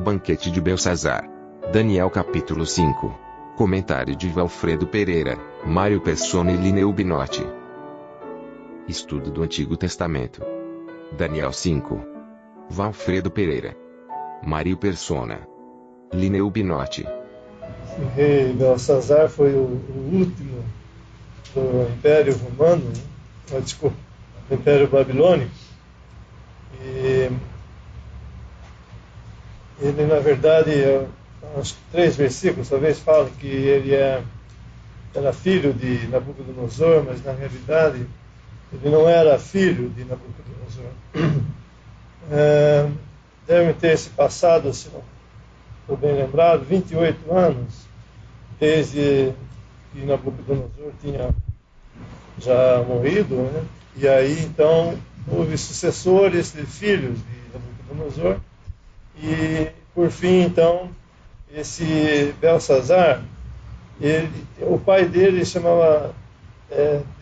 banquete de Belsazar. Daniel capítulo 5. Comentário de Valfredo Pereira, Mário Persona e Lineu Binotti. Estudo do Antigo Testamento. Daniel 5. Valfredo Pereira, Mário Persona, Lineu Binotti. O rei Belsazar foi o último do Império Romano, desculpa, do Império Babilônico. E ele, na verdade, uns 3 versículos talvez falam que ele era filho de Nabucodonosor, mas na realidade ele não era filho de Nabucodonosor. Deve ter se passado, se não estou bem lembrado, 28 anos desde que Nabucodonosor tinha já morrido, né? E aí então houve sucessores de filhos de Nabucodonosor, e por fim então esse Belsazar, o pai dele chamava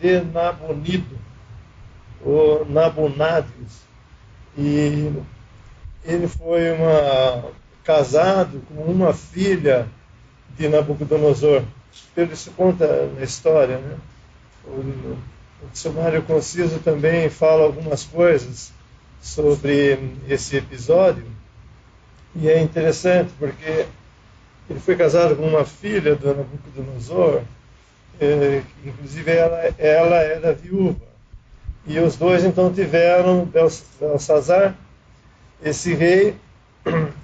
Denabonido ou Nabonadius, e ele foi casado com uma filha de Nabucodonosor. Pelo isso conta na história, né? O dicionário Conciso também fala algumas coisas sobre esse episódio, e é interessante porque ele foi casado com uma filha do Nabucodonosor, inclusive ela era viúva, e os dois então tiveram Belsazar, esse rei,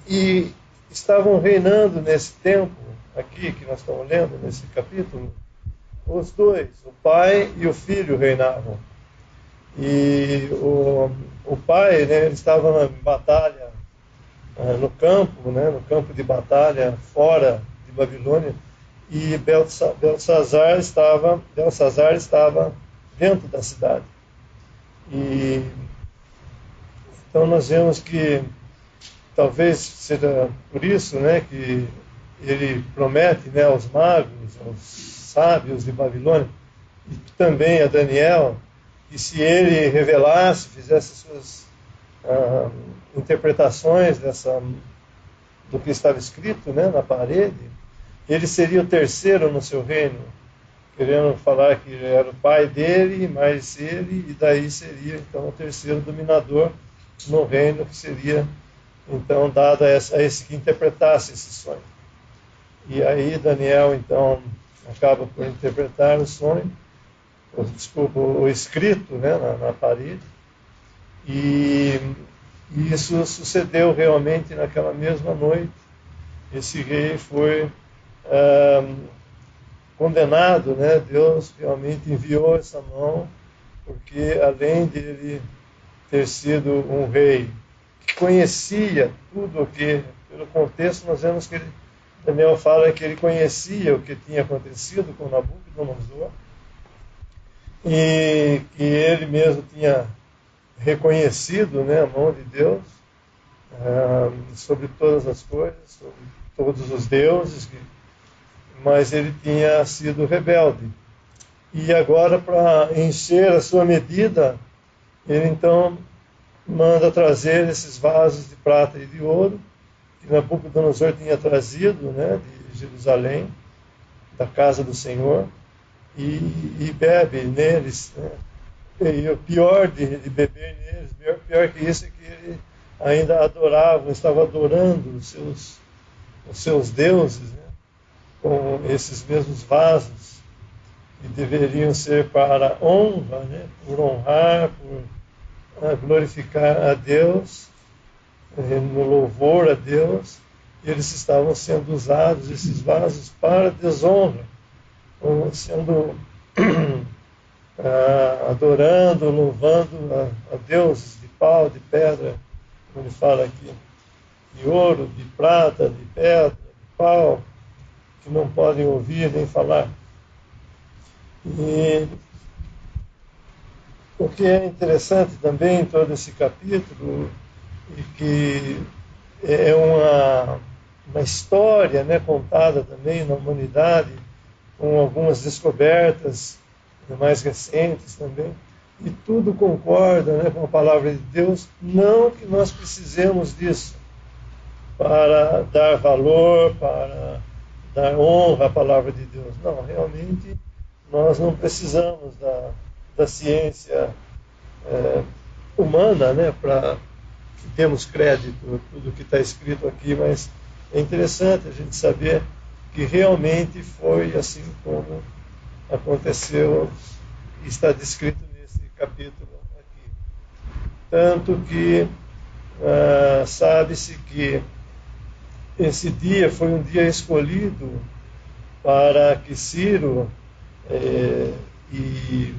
e estavam reinando nesse tempo aqui que nós estamos lendo nesse capítulo. Os dois, o pai e o filho, reinavam. E o pai, né, ele estava em batalha no campo, né, no campo de batalha fora de Babilônia, e Belsazar estava dentro da cidade. E então nós vemos que talvez seja por isso, né, que ele promete, né, aos magos, aos sábios de Babilônia, e também a Daniel, que se ele revelasse, fizesse suas interpretações do que estava escrito, né, na parede, ele seria o terceiro no seu reino, querendo falar que ele era o pai dele, mais ele, e daí seria então o terceiro dominador no reino, que seria então dado a esse que interpretasse esse sonho. E aí Daniel então acaba por interpretar o sonho, o escrito, né, na parede, e isso sucedeu realmente naquela mesma noite. Esse rei foi condenado, né? Deus realmente enviou essa mão, porque além de ele ter sido um rei que conhecia tudo o que, pelo contexto nós vemos que Daniel fala que ele conhecia o que tinha acontecido com Nabucodonosor, e que ele mesmo tinha reconhecido, né, a mão de Deus sobre todas as coisas, sobre todos os deuses, mas ele tinha sido rebelde. E agora, para encher a sua medida, ele então manda trazer esses vasos de prata e de ouro que Nabucodonosor tinha trazido, né, de Jerusalém, da casa do Senhor, e bebe neles, né? E o pior de beber neles, pior que isso, é que ele ainda adorava, estava adorando os seus deuses, né, com esses mesmos vasos, que deveriam ser para honra, né, por honrar, por glorificar a Deus, no louvor a Deus. Eles estavam sendo usados, esses vasos, para desonra, sendo adorando, louvando a deuses de pau, de pedra, como ele fala aqui, de ouro, de prata, de pedra, de pau, que não podem ouvir nem falar. E o que é interessante também em todo esse capítulo, e que é uma história, né, contada também na humanidade, com algumas descobertas mais recentes também, e tudo concorda, né, com a palavra de Deus. Não que nós precisemos disso, para dar valor, para dar honra à palavra de Deus. Não, realmente nós não precisamos da ciência humana, né, para que temos crédito a tudo que está escrito aqui, mas é interessante a gente saber que realmente foi assim como aconteceu e está descrito nesse capítulo aqui. Tanto que sabe-se que esse dia foi um dia escolhido para que Ciro e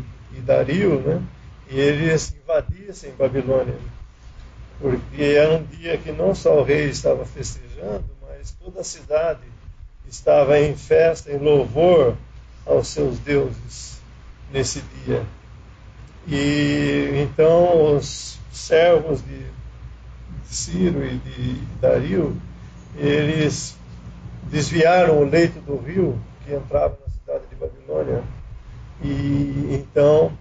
Dario, né, e eles invadissem Babilônia, porque era um dia que não só o rei estava festejando, mas toda a cidade estava em festa, em louvor aos seus deuses nesse dia. E então os servos de Ciro e de Dario, eles desviaram o leito do rio que entrava na cidade de Babilônia, e então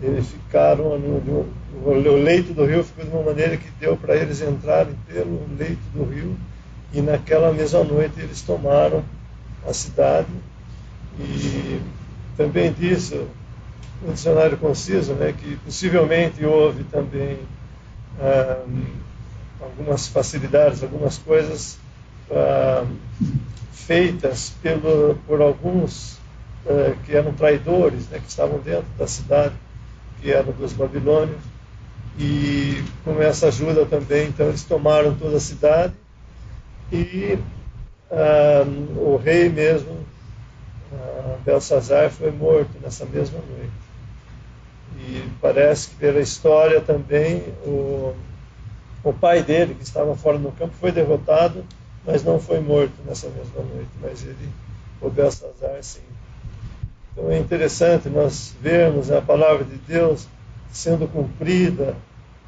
eles ficaram o leito do rio ficou de uma maneira que deu para eles entrarem pelo leito do rio, e naquela mesma noite eles tomaram a cidade. E também diz o dicionário conciso, né, que possivelmente houve também algumas facilidades, algumas coisas feitas por alguns que eram traidores, né, que estavam dentro da cidade, que eram dos babilônios, e com essa ajuda também, então eles tomaram toda a cidade, e o rei mesmo, Belsazar, foi morto nessa mesma noite. E parece que pela história também o pai dele, que estava fora no campo, foi derrotado, mas não foi morto nessa mesma noite, mas o Belsazar, sim. Então é interessante nós vermos a palavra de Deus sendo cumprida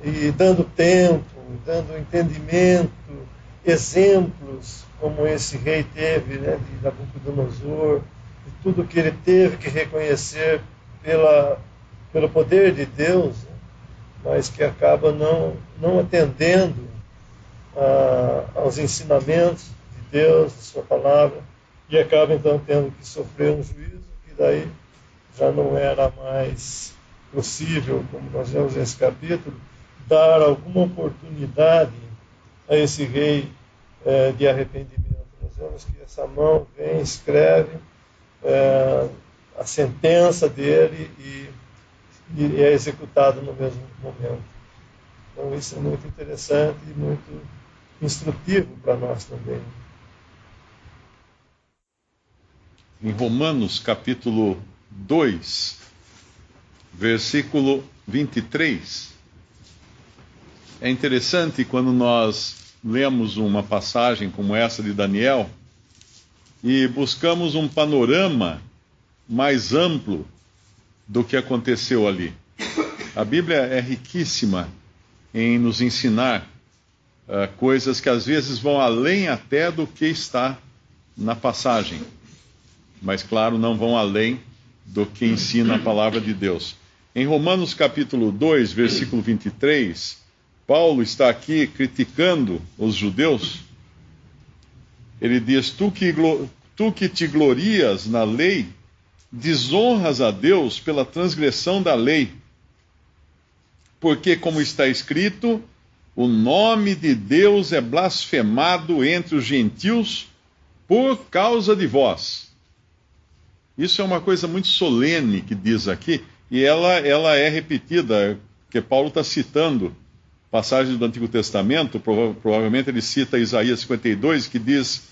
e dando tempo, dando entendimento, exemplos como esse rei teve, né, de Nabucodonosor, de tudo que ele teve que reconhecer pelo poder de Deus, né, mas que acaba não atendendo aos ensinamentos de Deus, de sua palavra, e acaba então tendo que sofrer um juízo que daí já não era mais possível, como nós vemos nesse capítulo, dar alguma oportunidade a esse rei de arrependimento. Nós vemos que essa mão vem, escreve a sentença dele e é executado no mesmo momento. Então isso é muito interessante e muito instrutivo para nós também. Em Romanos capítulo 2, versículo 23, é interessante quando nós lemos uma passagem como essa de Daniel e buscamos um panorama mais amplo do que aconteceu ali. A Bíblia é riquíssima em nos ensinar coisas que às vezes vão além até do que está na passagem, mas claro, não vão além do que ensina a palavra de Deus. Em Romanos capítulo 2, versículo 23, Paulo está aqui criticando os judeus. Ele diz: tu que te glorias na lei, desonras a Deus pela transgressão da lei. Porque, como está escrito, o nome de Deus é blasfemado entre os gentios por causa de vós. Isso é uma coisa muito solene que diz aqui, e ela é repetida, porque Paulo está citando passagens do Antigo Testamento, provavelmente ele cita Isaías 52, que diz: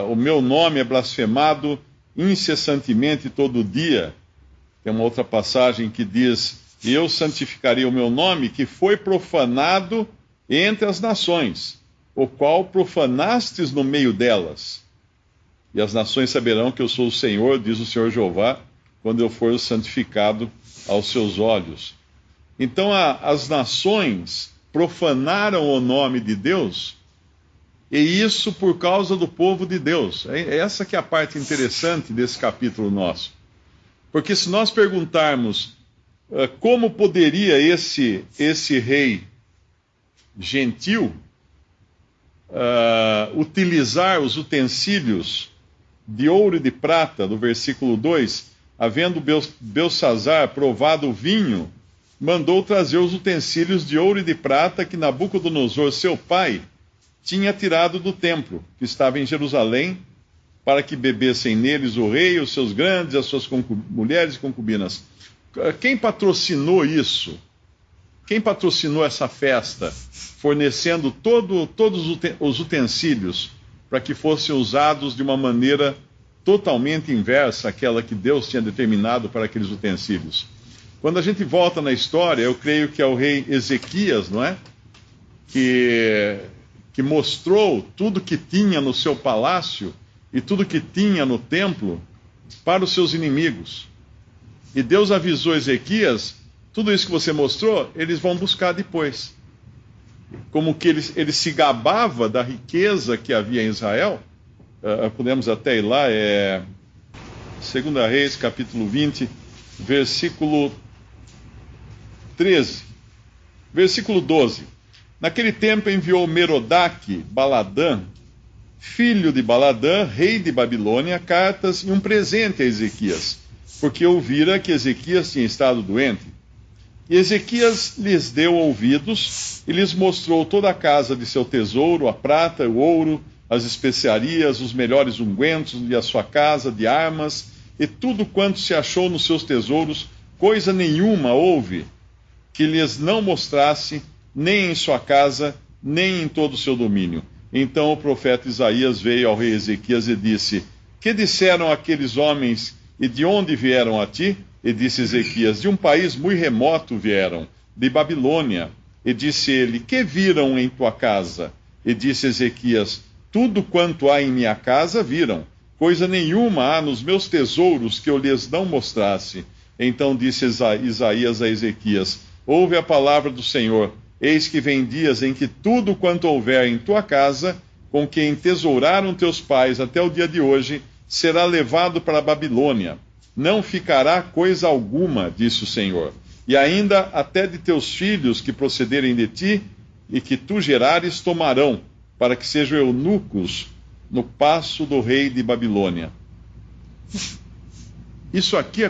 o meu nome é blasfemado incessantemente todo dia. Tem uma outra passagem que diz: eu santificarei o meu nome, que foi profanado entre as nações, o qual profanastes no meio delas. E as nações saberão que eu sou o Senhor, diz o Senhor Jeová, quando eu for santificado aos seus olhos. Então as nações profanaram o nome de Deus, e isso por causa do povo de Deus. Essa que é a parte interessante desse capítulo nosso. Porque se nós perguntarmos como poderia esse rei gentil utilizar os utensílios de ouro e de prata, do versículo 2, havendo Belsazar provado o vinho, mandou trazer os utensílios de ouro e de prata que Nabucodonosor, seu pai, tinha tirado do templo, que estava em Jerusalém, para que bebessem neles o rei, os seus grandes, as suas mulheres e concubinas. Quem patrocinou isso? Quem patrocinou essa festa, fornecendo todos os utensílios para que fossem usados de uma maneira totalmente inversa àquela que Deus tinha determinado para aqueles utensílios? Quando a gente volta na história, eu creio que é o rei Ezequias, não é? Que mostrou tudo que tinha no seu palácio e tudo que tinha no templo para os seus inimigos. E Deus avisou Ezequias: tudo isso que você mostrou, eles vão buscar depois. Como que ele se gabava da riqueza que havia em Israel. Podemos até ir lá, 2 Reis, capítulo 20, versículo 13. Versículo 12. Naquele tempo enviou Merodach, Baladã, filho de Baladã, rei de Babilônia, cartas e um presente a Ezequias, porque ouvira que Ezequias tinha estado doente. E Ezequias lhes deu ouvidos e lhes mostrou toda a casa de seu tesouro, a prata, o ouro, as especiarias, os melhores ungüentos de a sua casa, de armas, e tudo quanto se achou nos seus tesouros, coisa nenhuma houve que lhes não mostrasse, nem em sua casa, nem em todo o seu domínio. Então o profeta Isaías veio ao rei Ezequias e disse: que disseram aqueles homens e de onde vieram a ti? E disse Ezequias: de um país muito remoto vieram, de Babilônia. E disse ele: que viram em tua casa? E disse Ezequias: tudo quanto há em minha casa viram, coisa nenhuma há nos meus tesouros que eu lhes não mostrasse. Então disse Isaías a Ezequias: ouve a palavra do Senhor. Eis que vem dias em que tudo quanto houver em tua casa, com que entesouraram teus pais até o dia de hoje, será levado para a Babilônia. Não ficará coisa alguma, disse o Senhor. E ainda até de teus filhos que procederem de ti e que tu gerares tomarão, para que sejam eunucos no paço do rei de Babilônia. Isso aqui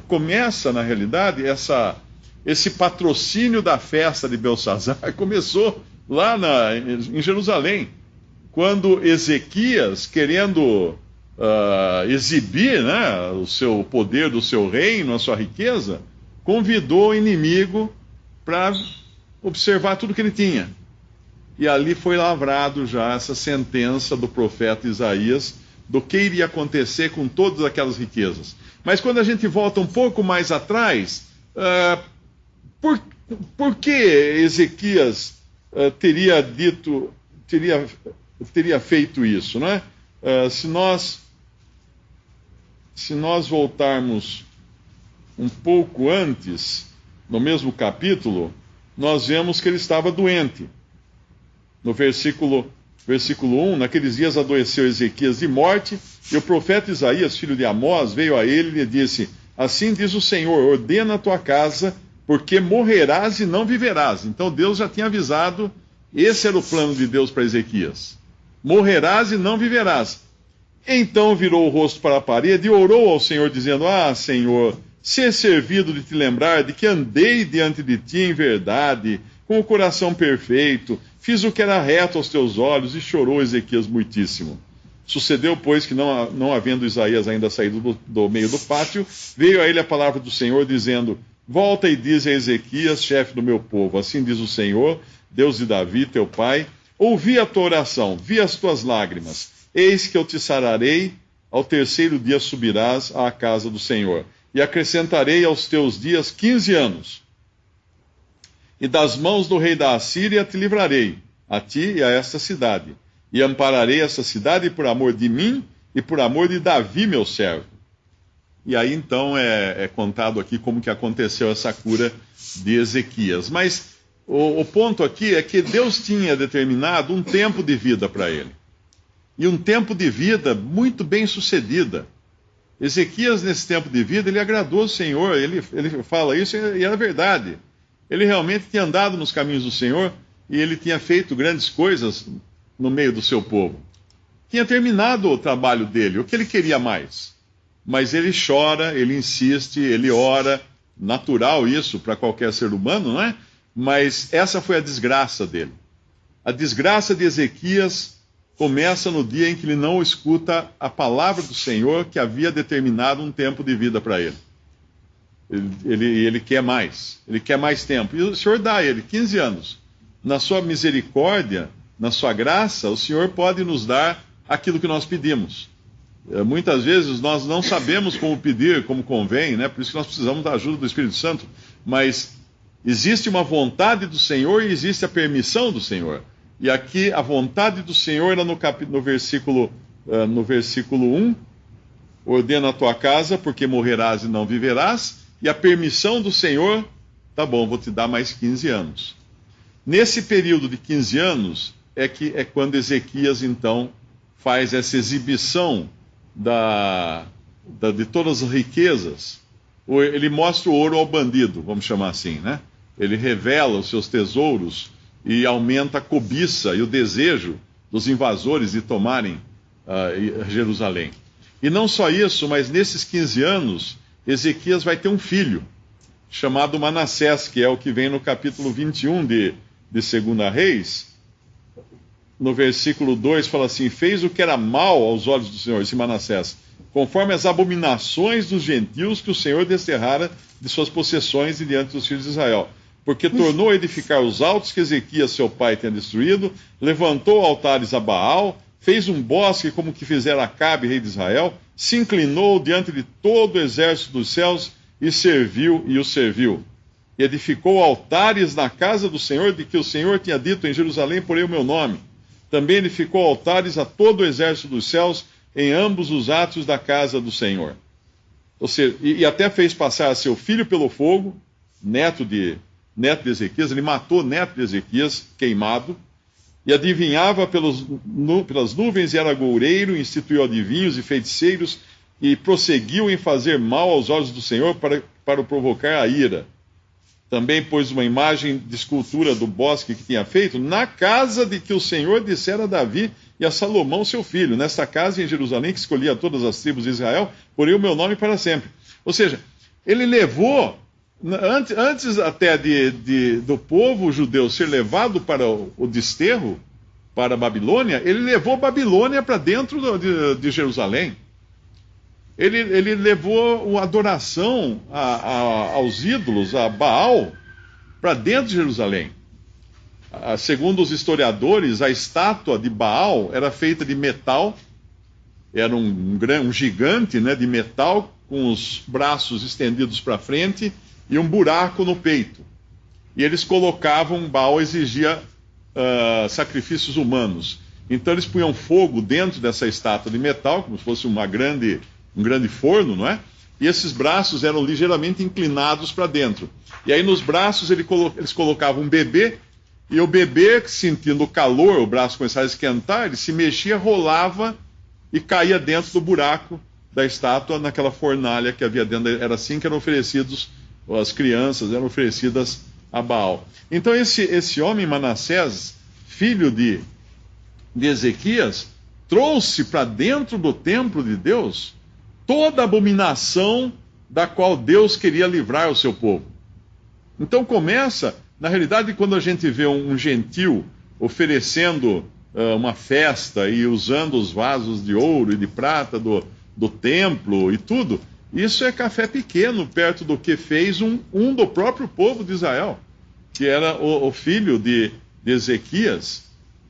começa, na realidade, esse patrocínio da festa de Belsazar começou lá em Jerusalém, quando Ezequias, querendo exibir, né, o seu poder do seu reino, a sua riqueza, convidou o inimigo para observar tudo que ele tinha. E ali foi lavrado já essa sentença do profeta Isaías do que iria acontecer com todas aquelas riquezas. Mas quando a gente volta um pouco mais atrás, por que Ezequias teria feito isso, né? Se nós voltarmos um pouco antes, no mesmo capítulo, nós vemos que ele estava doente. No versículo 1, naqueles dias adoeceu Ezequias de morte, e o profeta Isaías, filho de Amós, veio a ele e lhe disse: assim diz o Senhor, ordena a tua casa, porque morrerás e não viverás. Então Deus já tinha avisado, esse era o plano de Deus para Ezequias. Morrerás e não viverás. Então virou o rosto para a parede e orou ao Senhor, dizendo: ah, Senhor, ser servido de te lembrar de que andei diante de ti em verdade, com o coração perfeito, fiz o que era reto aos teus olhos, e chorou Ezequias muitíssimo. Sucedeu, pois, que não havendo Isaías ainda saído do meio do pátio, veio a ele a palavra do Senhor, dizendo: volta e diz a Ezequias, chefe do meu povo, assim diz o Senhor, Deus de Davi, teu pai, ouvi a tua oração, vi as tuas lágrimas, eis que eu te sararei, ao terceiro dia subirás à casa do Senhor, e acrescentarei aos teus dias 15 anos. E das mãos do rei da Assíria te livrarei, a ti e a esta cidade. E ampararei essa cidade por amor de mim e por amor de Davi, meu servo. E aí então é contado aqui como que aconteceu essa cura de Ezequias. Mas o ponto aqui é que Deus tinha determinado um tempo de vida para ele. E um tempo de vida muito bem sucedida. Ezequias, nesse tempo de vida, ele agradou o Senhor, ele fala isso e era verdade. Ele realmente tinha andado nos caminhos do Senhor e ele tinha feito grandes coisas no meio do seu povo. tinha terminado o trabalho dele, o que ele queria mais? Mas ele chora, ele insiste, ele ora, natural isso para qualquer ser humano, não é? Mas essa foi a desgraça dele. A desgraça de Ezequias começa no dia em que ele não escuta a palavra do Senhor que havia determinado um tempo de vida para ele. Ele quer mais, ele quer mais tempo. E o Senhor dá a ele 15 anos. Na sua misericórdia, na sua graça, o Senhor pode nos dar aquilo que nós pedimos. Muitas vezes nós não sabemos como pedir, como convém, né? Por isso que nós precisamos da ajuda do Espírito Santo. Mas existe uma vontade do Senhor e existe a permissão do Senhor. E aqui a vontade do Senhor era no versículo 1, ordena a tua casa, porque morrerás e não viverás. E a permissão do Senhor, tá bom, vou te dar mais 15 anos. Nesse período de 15 anos é quando Ezequias, então, faz essa exibição de todas as riquezas. Ele mostra o ouro ao bandido, vamos chamar assim, né? Ele revela os seus tesouros e aumenta a cobiça e o desejo dos invasores de tomarem Jerusalém. E não só isso, mas nesses 15 anos, Ezequias vai ter um filho, chamado Manassés, que é o que vem no capítulo 21 de 2 Reis. No versículo 2 fala assim: fez o que era mal aos olhos do Senhor, esse Manassés, conforme as abominações dos gentios que o Senhor desterrara de suas possessões e diante dos filhos de Israel. Porque tornou a edificar os altos que Ezequias, seu pai, tinha destruído, levantou altares a Baal, fez um bosque como que fizera Acabe, rei de Israel, se inclinou diante de todo o exército dos céus e o serviu. E edificou altares na casa do Senhor, de que o Senhor tinha dito: em Jerusalém porei o meu nome. Também edificou altares a todo o exército dos céus em ambos os átrios da casa do Senhor. Ou seja, e até fez passar seu filho pelo fogo, neto de Ezequias. Ele matou o neto de Ezequias, queimado, e adivinhava pelas nuvens e era goureiro, instituiu adivinhos e feiticeiros, e prosseguiu em fazer mal aos olhos do Senhor para o provocar a ira. Também pôs uma imagem de escultura do bosque que tinha feito na casa de que o Senhor dissera a Davi e a Salomão, seu filho. Nesta casa em Jerusalém, que escolhia todas as tribos de Israel, porei o meu nome para sempre. Ou seja, ele levou, antes até do povo judeu ser levado para o desterro, para a Babilônia, ele levou Babilônia para dentro de Jerusalém. Ele levou a adoração aos ídolos, a Baal, para dentro de Jerusalém. Segundo os historiadores, a estátua de Baal era feita de metal, era um gigante, né, de metal, com os braços estendidos para frente e um buraco no peito. E eles colocavam, Baal exigia sacrifícios humanos. Então eles punham fogo dentro dessa estátua de metal, como se fosse um grande forno, não é? E esses braços eram ligeiramente inclinados para dentro. E aí nos braços eles colocavam um bebê, e o bebê, sentindo o calor, o braço começava a esquentar, ele se mexia, rolava e caía dentro do buraco da estátua, naquela fornalha que havia dentro. Era assim que eram oferecidos, as crianças eram oferecidas a Baal. Então esse homem, Manassés, filho de Ezequias, trouxe para dentro do templo de Deus toda a abominação da qual Deus queria livrar o seu povo. Então começa, na realidade, quando a gente vê um gentil oferecendo uma festa e usando os vasos de ouro e de prata do templo e tudo, isso é café pequeno perto do que fez um do próprio povo de Israel, que era o filho de Ezequias,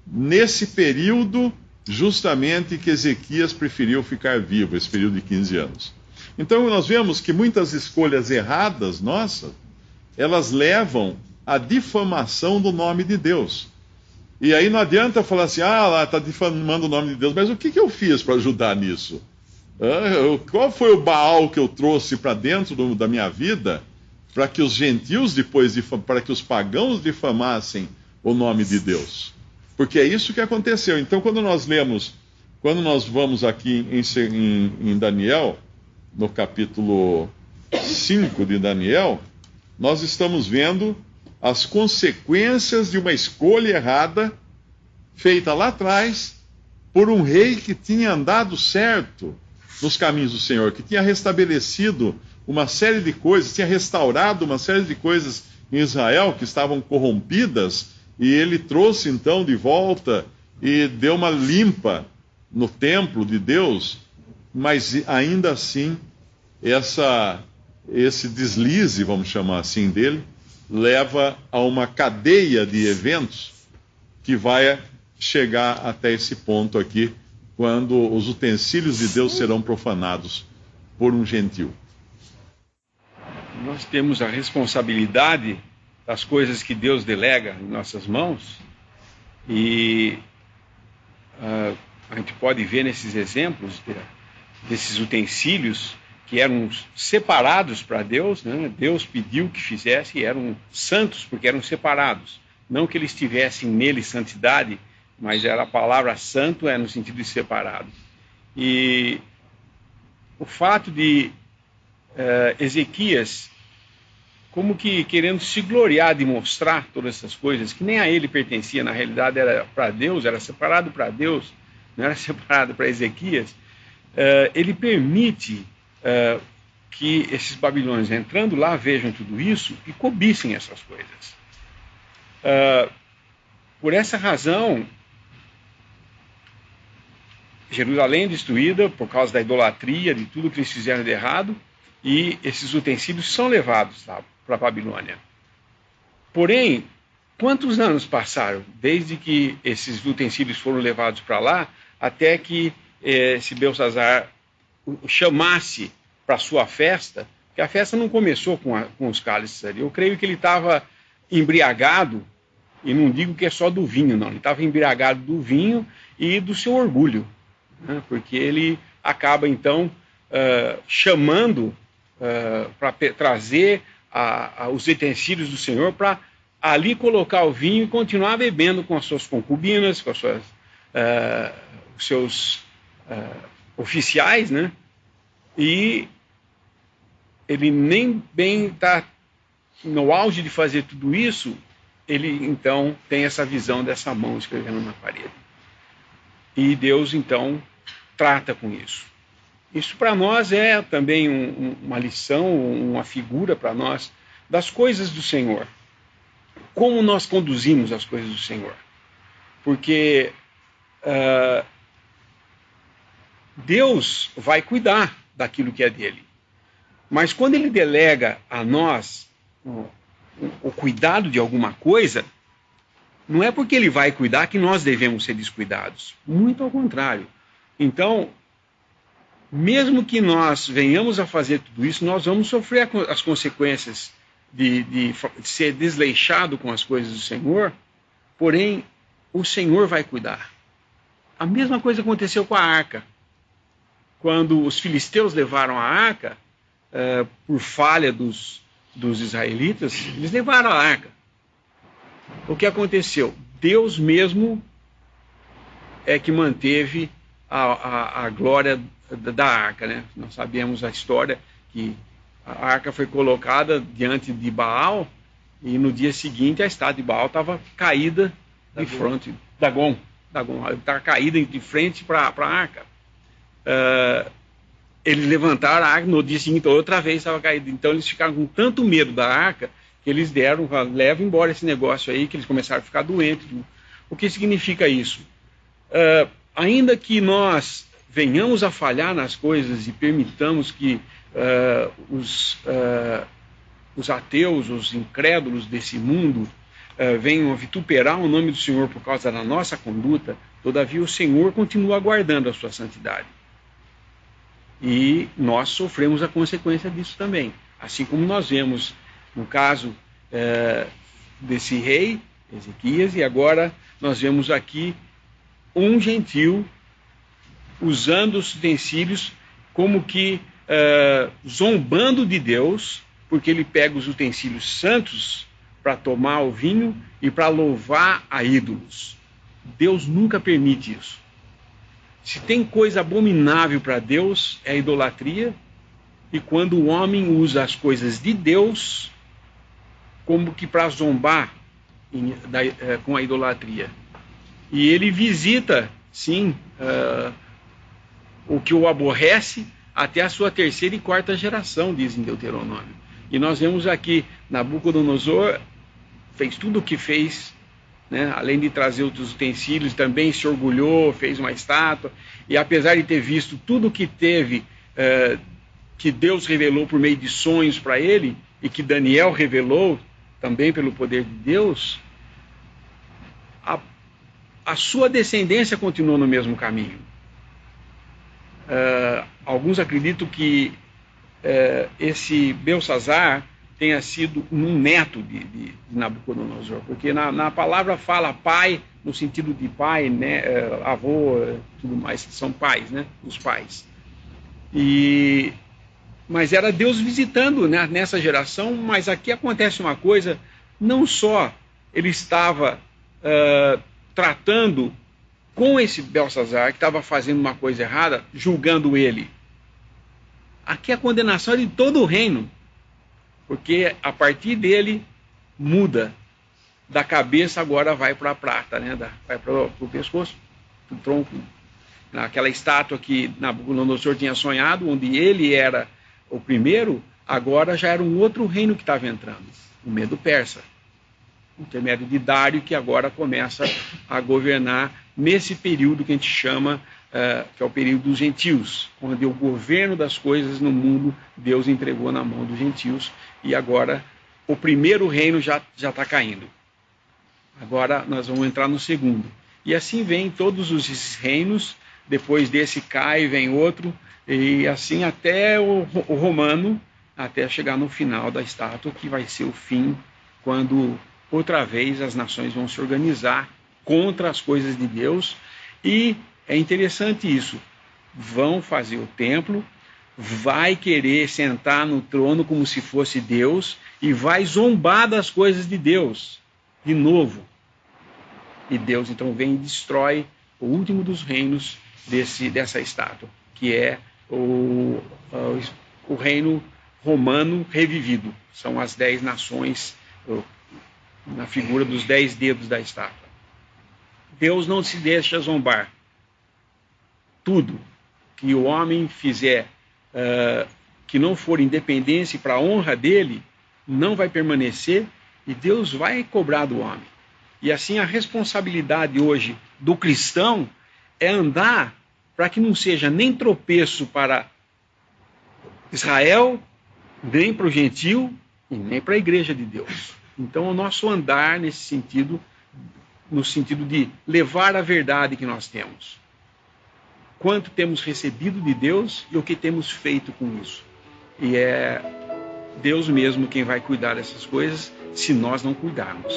nesse período justamente que Ezequias preferiu ficar vivo, esse período de 15 anos. Então nós vemos que muitas escolhas erradas nossas, elas levam à difamação do nome de Deus. E aí não adianta falar assim: lá está difamando o nome de Deus, mas o que eu fiz para ajudar nisso? Qual foi o Baal que eu trouxe para dentro da minha vida para que os gentios para que os pagãos difamassem o nome de Deus? Porque é isso que aconteceu. Então, quando nós vamos aqui em Daniel, no capítulo 5 de Daniel, nós estamos vendo as consequências de uma escolha errada feita lá atrás por um rei que tinha andado certo nos caminhos do Senhor, que tinha restabelecido uma série de coisas, tinha restaurado uma série de coisas em Israel que estavam corrompidas, e ele trouxe então de volta e deu uma limpa no templo de Deus, mas ainda assim esse deslize, vamos chamar assim, dele, leva a uma cadeia de eventos que vai chegar até esse ponto aqui, quando os utensílios de Deus serão profanados por um gentil. Nós temos a responsabilidade das coisas que Deus delega em nossas mãos, e a gente pode ver nesses exemplos desses utensílios que eram separados para Deus, né? Deus pediu que fizesse, e eram santos porque eram separados. Não que eles tivessem nele santidade, mas a palavra santo é no sentido de separado. E o fato de Ezequias, como que querendo se gloriar de mostrar todas essas coisas, que nem a ele pertencia, na realidade era para Deus, era separado para Deus, não era separado para Ezequias, ele permite que esses babilônios, entrando lá, vejam tudo isso e cobicem essas coisas. Por essa razão, Jerusalém é destruída por causa da idolatria, de tudo que eles fizeram de errado, e esses utensílios são levados para a Babilônia. Porém, quantos anos passaram desde que esses utensílios foram levados para lá, até que esse Belsassar chamasse para sua festa? Porque a festa não começou com os cálices ali. Eu creio que ele estava embriagado, e não digo que é só do vinho, não. Ele estava embriagado do vinho e do seu orgulho, né? Porque ele acaba, então, chamando para trazer os utensílios do Senhor, para ali colocar o vinho e continuar bebendo com as suas concubinas, com as suas, os seus oficiais, né? E ele nem bem está no auge de fazer tudo isso, ele então tem essa visão dessa mão escrevendo na parede. E Deus então trata com isso. Isso para nós é também uma lição, uma figura para nós das coisas do Senhor. Como nós conduzimos as coisas do Senhor. Porque Deus vai cuidar daquilo que é dele. Mas quando ele delega a nós o cuidado de alguma coisa, não é porque ele vai cuidar que nós devemos ser descuidados. Muito ao contrário. Então, mesmo que nós venhamos a fazer tudo isso, nós vamos sofrer as consequências de ser desleixado com as coisas do Senhor, porém, o Senhor vai cuidar. A mesma coisa aconteceu com a arca. Quando os filisteus levaram a arca, por falha dos israelitas, eles levaram a arca. O que aconteceu? Deus mesmo é que manteve a glória da arca, né? Nós sabemos a história que a arca foi colocada diante de Baal, e no dia seguinte a estátua de Baal estava caída de frente. Dagon estava caída de frente para a arca. Eles levantaram a arca, no dia seguinte outra vez estava caída. Então eles ficaram com tanto medo da arca que eles leva embora esse negócio aí, que eles começaram a ficar doentes. O que significa isso? Ainda que nós venhamos a falhar nas coisas e permitamos que os ateus, os incrédulos desse mundo venham a vituperar o nome do Senhor por causa da nossa conduta, todavia o Senhor continua guardando a sua santidade. E nós sofremos a consequência disso também. Assim como nós vemos no caso desse rei, Ezequias, e agora nós vemos aqui um gentil usando os utensílios como que zombando de Deus, porque ele pega os utensílios santos para tomar o vinho e para louvar a ídolos. Deus nunca permite isso. Se tem coisa abominável para Deus, é a idolatria, e quando o homem usa as coisas de Deus como que para zombar com a idolatria. E ele visita sim, o que o aborrece até a sua 3ª e 4ª geração, diz em Deuteronômio. E nós vemos aqui, Nabucodonosor fez tudo o que fez, né? Além de trazer outros utensílios, também se orgulhou, fez uma estátua, e apesar de ter visto tudo o que teve, que Deus revelou por meio de sonhos para ele, e que Daniel revelou também pelo poder de Deus, a sua descendência continuou no mesmo caminho. Alguns acreditam que esse Belsazar tenha sido um neto de Nabucodonosor, porque na palavra fala pai, no sentido de pai, né, avô, tudo mais, são pais, né, os pais. Mas era Deus visitando, né, nessa geração. Mas aqui acontece uma coisa, não só ele estava tratando com esse Belsazar, que estava fazendo uma coisa errada, julgando ele. Aqui a condenação é de todo o reino, porque a partir dele muda, da cabeça agora vai para a prata, né? Vai para o pescoço, o tronco, naquela estátua que Nabucodonosor tinha sonhado, onde ele era o primeiro, agora já era um outro reino que estava entrando, o Medo-Persa, intermédio de Dário, que agora começa a governar nesse período que a gente chama, que é o período dos gentios, onde o governo das coisas no mundo Deus entregou na mão dos gentios, e agora o primeiro reino já está caindo. Agora nós vamos entrar no segundo. E assim vem todos os reinos, depois desse cai, vem outro, e assim até o romano, até chegar no final da estátua, que vai ser o fim, quando outra vez as nações vão se organizar contra as coisas de Deus. E é interessante isso, vão fazer o templo, vai querer sentar no trono como se fosse Deus, e vai zombar das coisas de Deus, de novo. E Deus então vem e destrói o último dos reinos dessa estátua, que é o reino romano revivido. São as 10 nações, na figura dos 10 dedos da estátua. Deus não se deixa zombar. Tudo que o homem fizer que não for independência para a honra dele, não vai permanecer, e Deus vai cobrar do homem. E assim a responsabilidade hoje do cristão é andar para que não seja nem tropeço para Israel, nem para o gentio, e nem para a igreja de Deus. Então o nosso andar nesse sentido, no sentido de levar a verdade que nós temos. Quanto temos recebido de Deus e o que temos feito com isso. E é Deus mesmo quem vai cuidar dessas coisas, se nós não cuidarmos.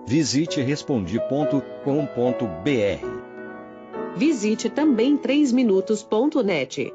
Visite Respondi.com.br. Visite também 3minutos.net.